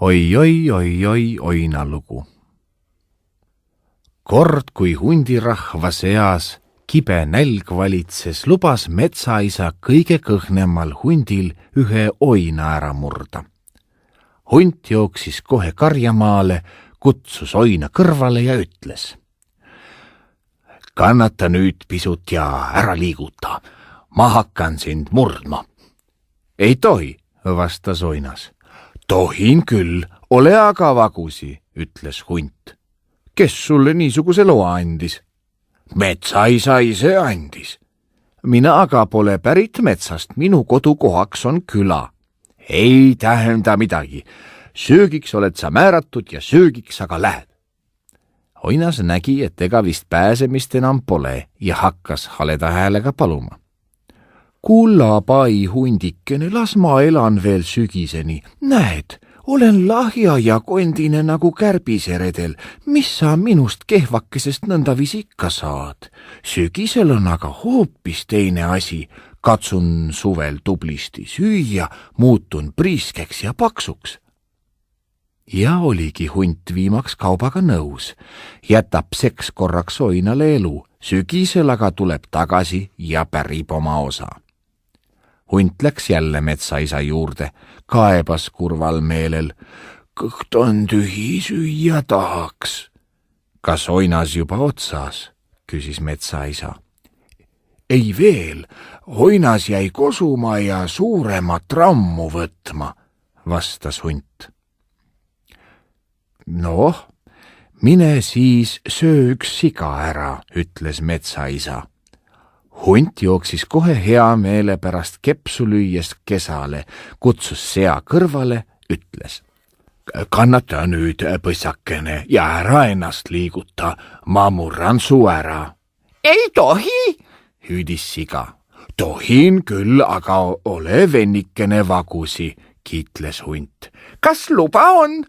Oi, oinalugu. Kord, kui hundirahva seas kibe nälg valitses, lubas metsaisa kõige kõhnemal hundil ühe oina ära murda. Hunt jooksis kohe karjamaale, kutsus oina kõrvale ja ütles: kannata nüüd pisut ja ära liiguta, ma hakkan sind murdma. Ei tohi, vastas oinas. Tohin küll, ole aga vagusi, ütles hunt. Kes sulle niisuguse loa andis? Metsaisa ise andis. Mina aga pole pärit metsast, minu kodukohaks on küla. Ei tähenda midagi, söögiks oled sa määratud ja söögiks aga lähed. Oinas nägi, et ega vist pääsemist enam pole ja hakkas haleda häälega paluma. Kulla, pai, hundikene, las ma elan veel sügiseni. Näed, olen lahja ja kondine nagu kärbiseredel. Mis sa minust kehvakesest nõndaviisi ikka saad? Sügisel on aga hoopis teine asi. Katsun suvel tublisti süüa, muutun priiskeks ja paksuks. Ja oligi hunt viimaks kaubaga nõus. Jätab seks korraks oinale elu. Sügisel aga tuleb tagasi ja pärib oma osa. Hunt läks jälle metsaisa juurde, kaebas kurval meelel. Kõht on tühi, süüa tahaks. Kas oinas juba otsas? Küsis metsaisa. Ei veel, oinas jäi kosuma ja suuremat rammu võtma, vastas hunt. Noh, mine siis söö üks siga ära, ütles metsaisa. Hunt jooksis kohe hea meele pärast kepsu lüües kesale, kutsus sea kõrvale, ütles. Kannata nüüd põssakene ja ära ennast liiguta, ma murran su ära. Ei tohi, hüüdis siga. Tohin küll, aga ole vennikene vagusi, kiitles hunt. Kas luba on?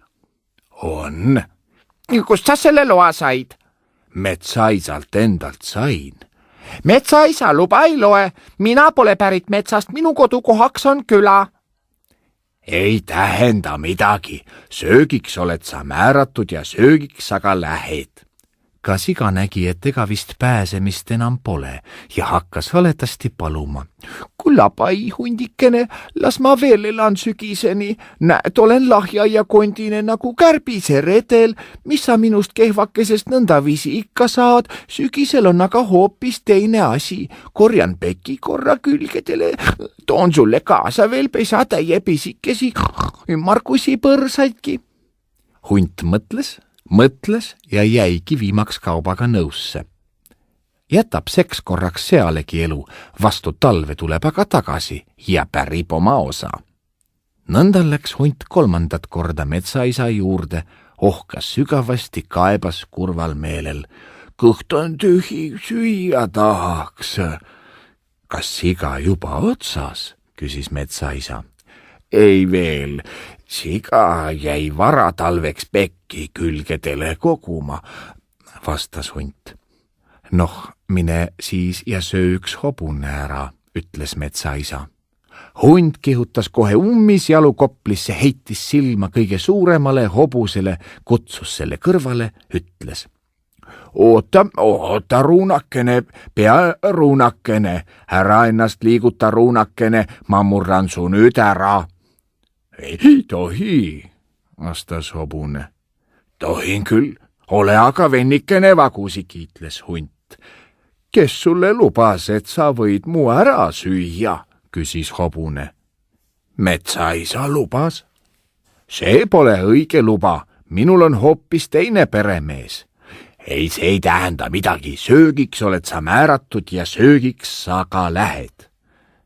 On. Kust sa selle loa said? Metsaisalt endalt sain. Metsaisa luba ei loe, mina pole pärit metsast, minu kodukohaks on küla. Ei tähenda midagi, söögiks oled sa määratud ja söögiks aga lähed. Ka siga nägi, et ega vist pääsemist enam pole ja hakkas haletasti paluma. Kulla, pai, hundikene, las ma veel elan sügiseni. Näed, olen lahja ja kondine nagu kärbiseredel. Mis sa minust kehvakesest nõndaviisi ikka saad? Sügisel on aga hoopis teine asi. Korjan peki korra külgedele. Toon sulle kaasa veel pesatäie pisikesi ümmargusi põrsaidki. Hunt mõtles ja jäigi viimaks kaubaga nõusse. Jätab seks korraks sealegi elu, vastu talve tuleb aga tagasi ja pärib oma osa. Nõnda läks hunt kolmandat korda metsaisa juurde, ohkas sügavasti, kaebas kurval meelel. Kõht on tühi, süüa tahaks. Kas siga juba otsas? Küsis metsaisa. Ei veel, siga jäi varatalveks pekki külgedele koguma, vastas hunt. Noh, mine siis ja söö üks hobune ära, ütles metsaisa. Hunt kihutas kohe ummisjalu koplisse, heitis silma kõige suuremale hobusele, kutsus selle kõrvale, ütles. Oota, ruunakene, pea ruunakene, ära ennast liiguta, ruunakene, ma murran su nüüd ära. Ei tohi, vastas hobune. Tohin küll, ole aga vennikene vagusi, kiitles hunt. Kes sulle lubas, et sa võid mu ära süüa, küsis hobune. Metsaisa lubas. See pole õige luba, minul on hoopis teine peremees. Ei, see ei tähenda midagi, söögiks oled sa määratud ja söögiks sa ka lähed.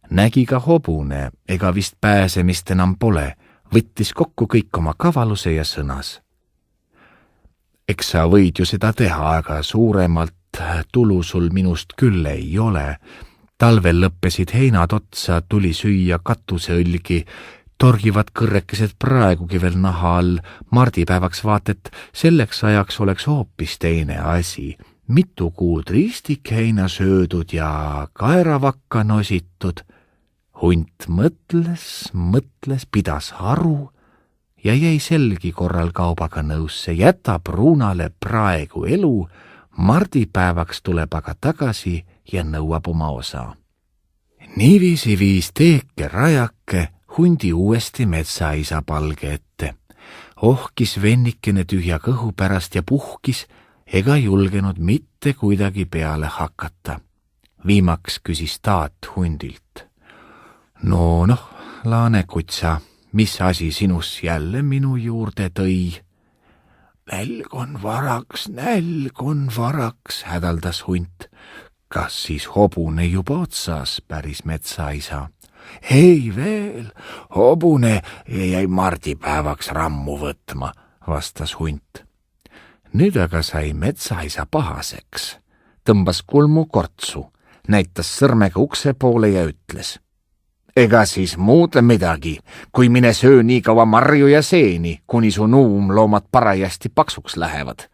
Nägi ka hobune, ega vist pääsemist enam pole, võttis kokku kõik oma kavaluse ja sõnas. Eks sa võid ju seda teha, aga suuremalt tulu sul minust küll ei ole. Talvel lõppesid heinad otsa, tuli süüa katuseõlgi, torgivad kõrrekesed praegugi veel naha all, mardipäevaks vaatet, selleks ajaks oleks hoopis teine asi. Mitu kuud ristikheina söödud ja kaeravakka nositud. Hunt mõtles, pidas aru, ja jäi selgi korral kaubaga nõusse, jätab Ruunale praegu elu, mardipäevaks tuleb aga tagasi ja nõuab oma osa. Niiviisi viis Teeke Rajake hundi uuesti metsaisa palge ette. Ohkis vennikene tühja kõhu pärast ja puhkis ega julgenud mitte kuidagi peale hakata. Viimaks küsis taat hundilt. Noh, Laanekutsa, mis asi sinus jälle minu juurde tõi? Nälg on varaks, hädaldas hunt. Kas siis hobune juba otsas, päris metsaisa? Ei veel, hobune jäi mardipäevaks rammu võtma, vastas hunt. Nüüd aga sai metsaisa pahaseks. Tõmbas kulmu kortsu, näitas sõrmega ukse poole ja ütles. Ega siis muud midagi, kui mine söö nii kaua marju ja seeni, kuni su nuumloomad parajasti paksuks lähevad.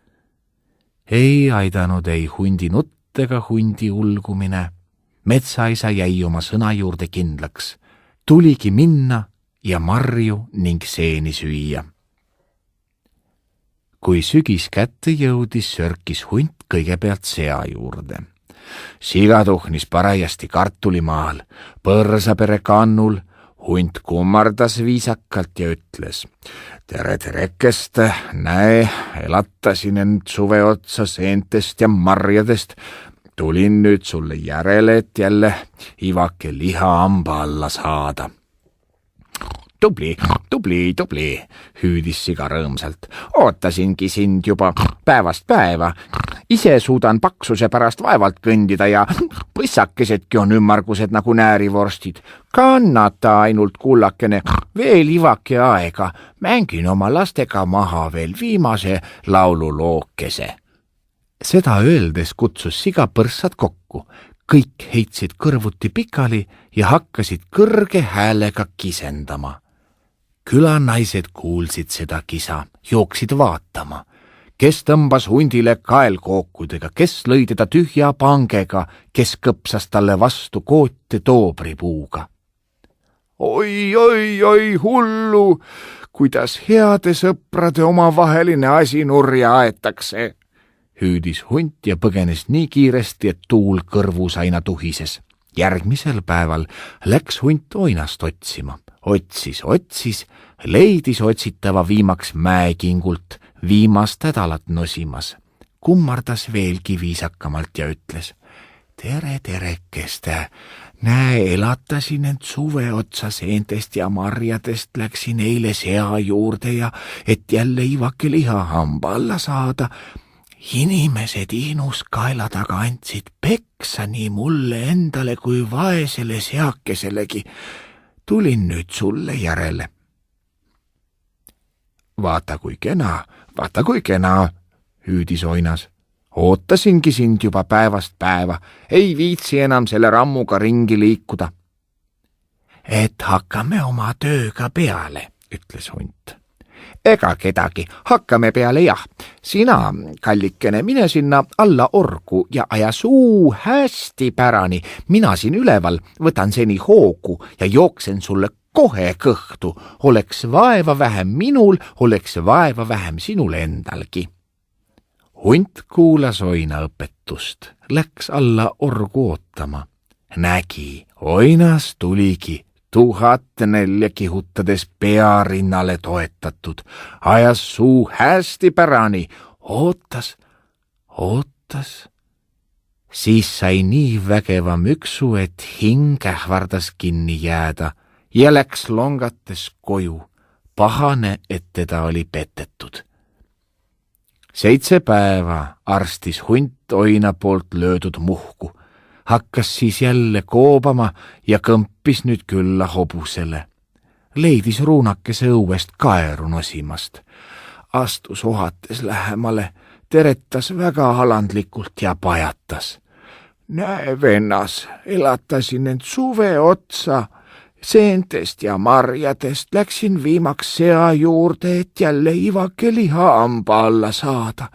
Ei aidanud ei hundi nutt ega hundi ulgumine. Metsaisa jäi oma sõna juurde kindlaks. Tuligi minna ja marju ning seeni süüa. Kui sügis kätte jõudis, sörkis hunt kõigepealt sea juurde. Siga tuhnis parajasti kartulimaal, põrsapere kannul. Hunt kummardas viisakalt ja ütles. Tere terekest, näe, elatasin end suve otsa seentest ja marjadest. Tulin nüüd sulle järele, et jälle ivake liha hamba alla saada. Tubli, hüüdis siga rõõmsalt. Ootasingi sind juba päevast päeva. Ise suudan paksuse pärast vaevalt kõndida ja põssakesedki on ümmargused nagu näärivorstid. Kannata ainult kullakene, veel ivake aega. Mängin oma lastega maha veel viimase laululookese. Seda öeldes kutsus siga põrssad kokku. Kõik heitsid kõrvuti pikali ja hakkasid kõrge häälega kisendama. Külanaised kuulsid seda kisa, jooksid vaatama. Kes tõmbas hundile kaelkookudega, kes lõi teda tühja pangega, kes kõpsas talle vastu koote toobripuuga. Oi, hullu, kuidas heade sõprade omavaheline asi nurja aetakse, hüüdis hunt ja põgenes nii kiiresti, et tuul kõrvus aina tuhises. Järgmisel päeval läks hunt oinast otsima. Otsis, leidis otsitava viimaks mäekingult, viimast nädalat nosimas. Kummardas veelgi viisakamalt ja ütles. Tere terekeste, näe, elatasin end suve otsa seentest ja marjadest, läksin eile sea juurde ja et jälle ivake liha hamba alla saada. Inimesed Ihnus kaela taga andsid peksa nii mulle endale kui vaesele seakeselegi. Tulin nüüd sulle järele. Vaata kui kena, hüüdis oinas. Ootasingi sind juba päevast päeva, ei viitsi enam selle rammuga ringi liikuda. Et hakkame oma tööga peale, ütles hunt. Ega kedagi, hakkame peale jah. Sina, kallikene, mine sinna alla orgu ja aja suu hästi pärani. Mina siin üleval võtan seni hoogu ja jooksen sulle kohe kõhtu. Oleks vaeva vähem minul, oleks vaeva vähem sinul endalgi. Hunt kuulas oina õpetust, läks alla orgu ootama. Nägi, oinas tuligi 1004 kihutades pea rinnale toetatud, ajas suu hästi pärani, ootas. Siis sai nii vägeva müksu, et hing ähvardas kinni jääda ja läks longates koju, pahane, et teda oli petetud. 7 päeva arstis hunt oina poolt löödud muhku. Hakkas siis jälle koobama ja kõmpis nüüd külla hobusele. Leidis ruunakese õuest kaeru nosimast. Astus ohates lähemale, teretas väga alandlikult ja pajatas. Näe, vennas, elatasin end suve otsa. Seentest ja marjadest läksin viimaks sea juurde, et jälle ivake liha hamba alla saada.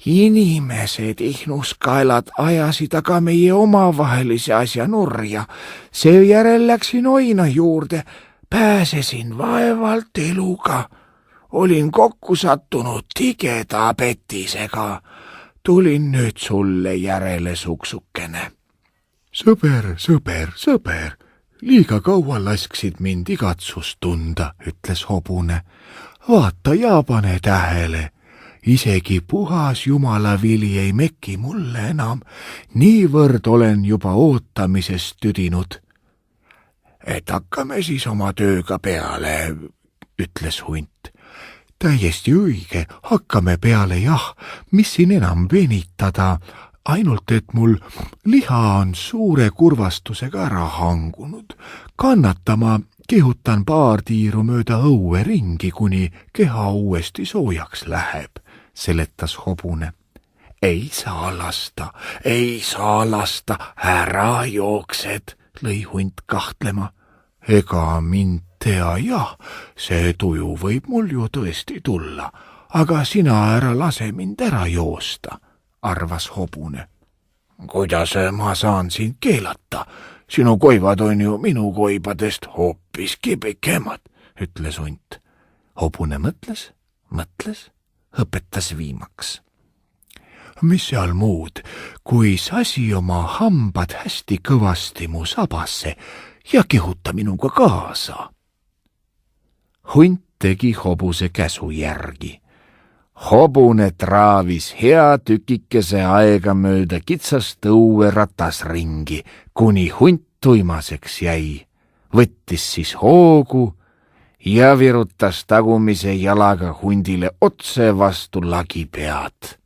Inimesed Ihnus kaelad ajasid aga meie omavahelise asja nurja. Seejärel läksin oina juurde, pääsesin vaevalt eluga. olin kokku sattunud tigeda petisega. Tulin nüüd sulle järele, suksukene. Sõber, liiga kaua lasksid mind igatsust tunda, ütles hobune. Vaata ja pane tähele. Isegi puhas jumala vili ei meki mulle enam. Niivõrd olen juba ootamisest tüdinud. Et hakkame siis oma tööga peale, ütles hunt. Täiesti õige, hakkame peale jah, mis siin enam venitada, ainult et mul liha on suure kurvastusega ära hangunud. Kannatama kihutan paar tiiru mööda õue ringi, kuni keha uuesti soojaks läheb, seletas hobune. Ei saa lasta, ära jooksed, lõi hunt kahtlema. Ega mind tea jah, see tuju võib mul ju tõesti tulla, aga sina ära lase mind ära joosta, arvas hobune. Kuidas ma saan sind keelata? Sinu koivad on ju minu koibadest hoopiski pikemad, ütles hunt. Hobune mõtles, õpetas viimaks. Mis seal muud, kui sasi oma hambad hästi kõvasti mu sabasse ja kihuta minuga kaasa. Hunt tegi hobuse käsu järgi. Hobune traavis hea tükikese aega mööda kitsast õue ratas ringi, kuni hunt tuimaseks jäi. Võttis siis hoogu ja virutas tagumise jalaga hundile otse vastu lagi pead.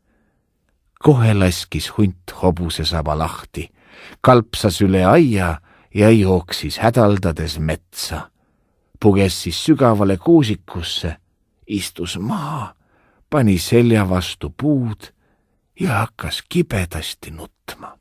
Kohe laskis hunt hobuse saba lahti, kalpsas üle aia ja jooksis hädaldades metsa. Puges siis sügavale kuusikusse, istus maha, pani selja vastu puud ja hakkas kibedasti nutma.